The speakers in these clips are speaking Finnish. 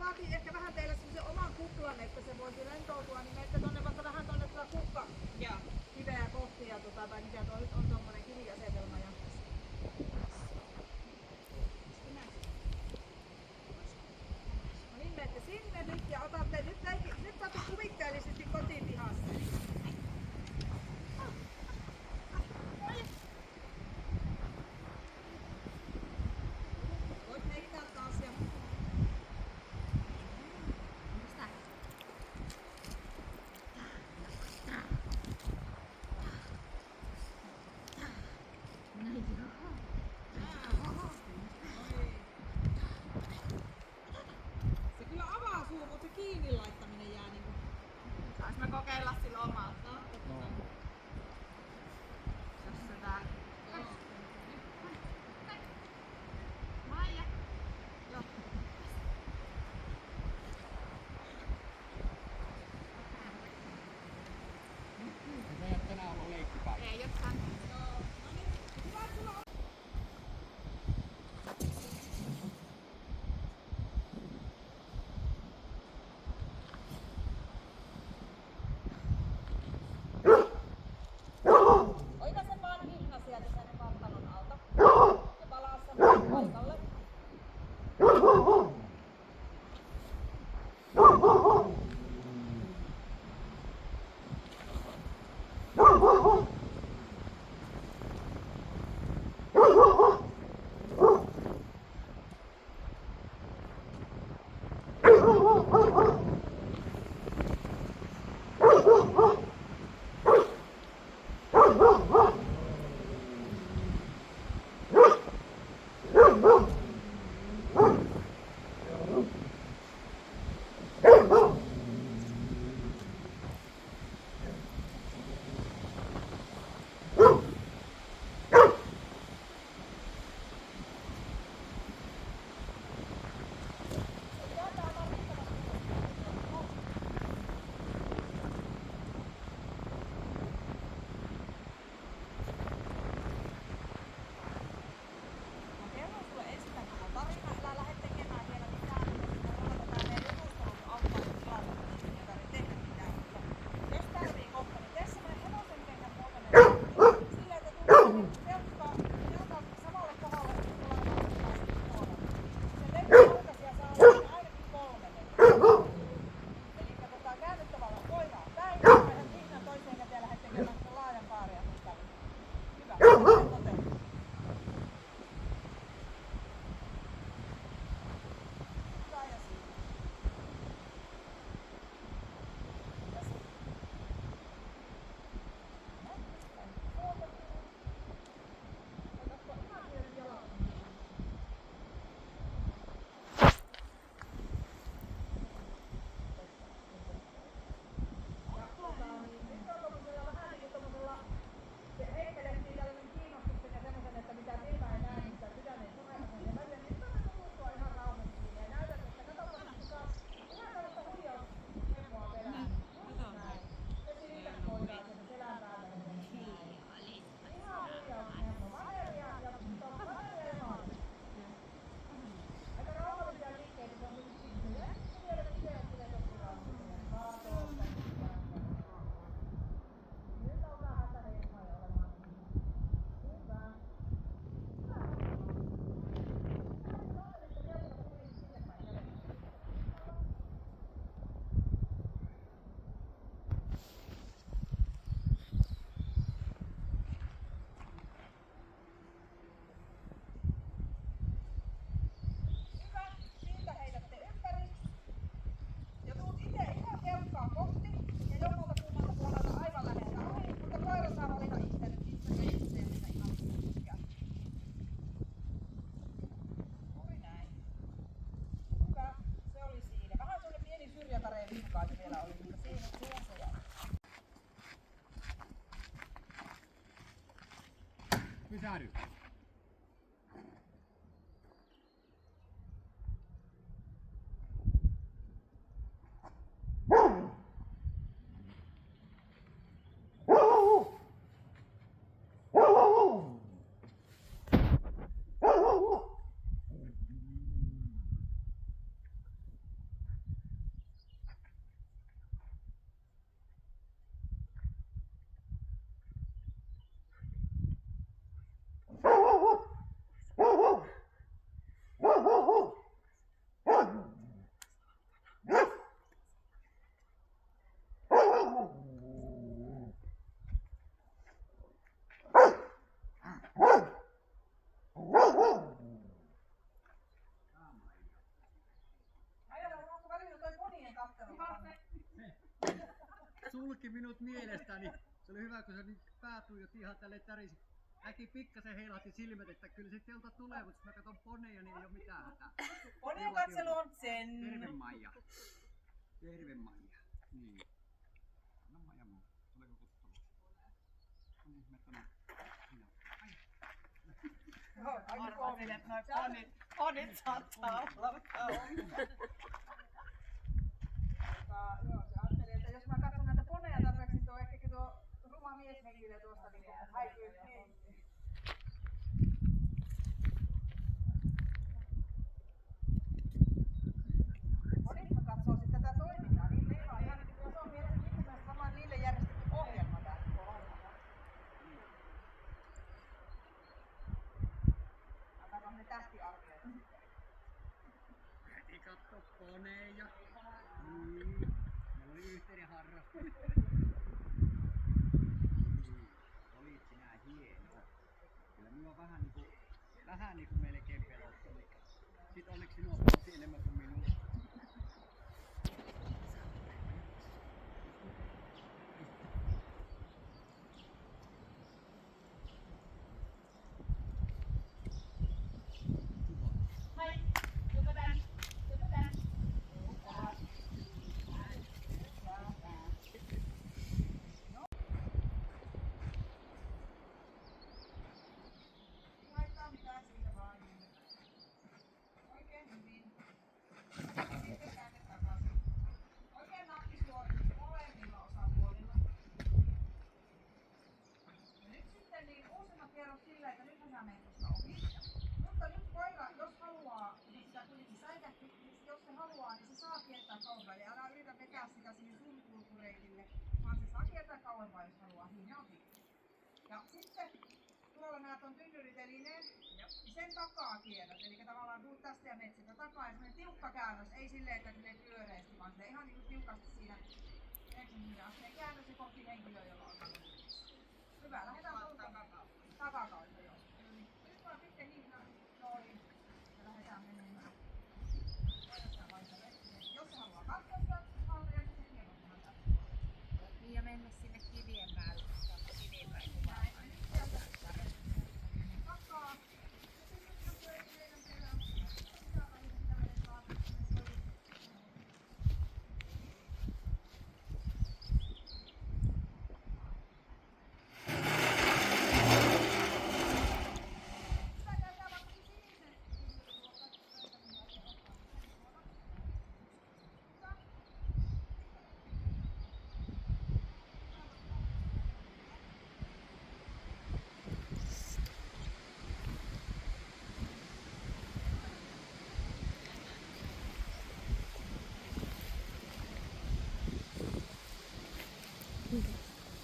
vaatii ehkä vähän teille semmosen oman kuplan, että se voisi rentoutua, niin menette tonne vaikka vähän tonne kukka kiveä kohti ja tai mikä tuo nyt on tommonen kiviasetelma. Ja no niin, menette sinne nyt ja otatte nyt saatte kuvitteellisesti kotipihassa. Kiinni laittaminen jää niinku. Saas mä kokeilla sillä omaa. No. Sössötään. Maija. Joo. Se ei oo tänään ollut leikkipäivä. Ei oo tänään. Joo. No niin. Hyvä, sulla on. Oikasen vaan hihna sieltä sen kartanon alta. Ja palaa sen paikalle. Pysähdy. sulki minut mielestäni. Se oli hyvä, kun se niin pää tuijotti ihan tälle tärisi. Äkki pikkasen heilahti silmät, että kyllä se teiltä tulee, mutta jos mä katson Poneja, niin ei ole mitään hätää. Ponien katselu on sen. Terve Maija. Terve Maija. Niin. No Maija mun. Tuleeko kuttava? No niin, me tonne. Sinä. Ai. Arvasin, että noi ponit saattaa olla kauheita. Joo, se ajattelin, että jos mä katson näitä poneja tarpeeksi, niin tuo ehkä tuo ruma mieshenkilö tuosta niin häipyy henkiin. Monithan katsoo sitten tätä toimintaa, niin meillä on ihan, se on mielestäni varmaan niille järjestetty ohjelma tää koko homma. Antaako ne tähtiarvioita sitten? Heti katso Poneja. Niin. Meillä oli yhteinen harrastus. Niin. Olit sinä hieno. Kyllä minua vähän niinku melkein pelotti, mutta sit onneksi sinua pelotti enemmän kuin minua. Laittaa mitään siitä vaan. Oikein hyvin. Sitten käänne takaisin. Oikein nappisuoritus molemmilla osapuolilla. Ja nyt sitten niin uusimmat kierros sillä, että nythän sä menet tuosta ohi. Mutta nyt koira, jos haluaa, niin sitä kuitenkin säikähti, niin jos se haluaa, niin se saa kiertää kauempaa. Eli älä yritä vetää sitä sinne sun kulkureitille, vaan se saa kiertää kauempaa, jos haluaa. Niin on hyvin. Ja sitten tuolla näet on tynnyritelineet, niin sen takaa kierrät. Eli tavallaan tuut tästä ja menet sitä takaa ja semmoinen tiukka käännös, ei silleen, että silleen pyöreästi, vaan silleen ihan niinku tiukasti siinä 90 asteen käännös ja kohti henkilöä, jolla on kannatus. Hyvä, lähdetään tuolta takakautta, joo. Nyt vaan sitten hihnaa noin ja lähdetään menemään. Voidaan vaihtaa vetsiä. Jos se haluaa katsoa haltoja, niin se kierrotaan tästä. Niin ja mennä sinne kivien päälle, kivien päin kuvaamaan.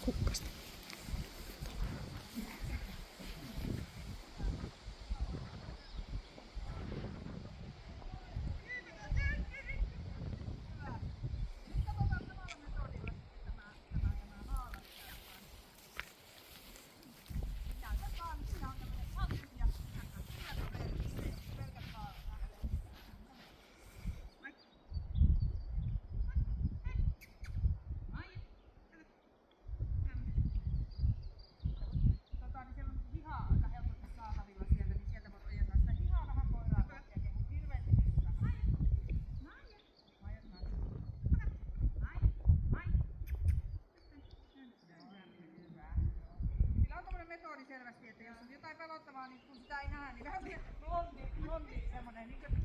Kukkasta. Selvästi, että jos on jotain pelottavaa, niin kun sitä ei näe, niin vähän blondi semmonen, niin kuin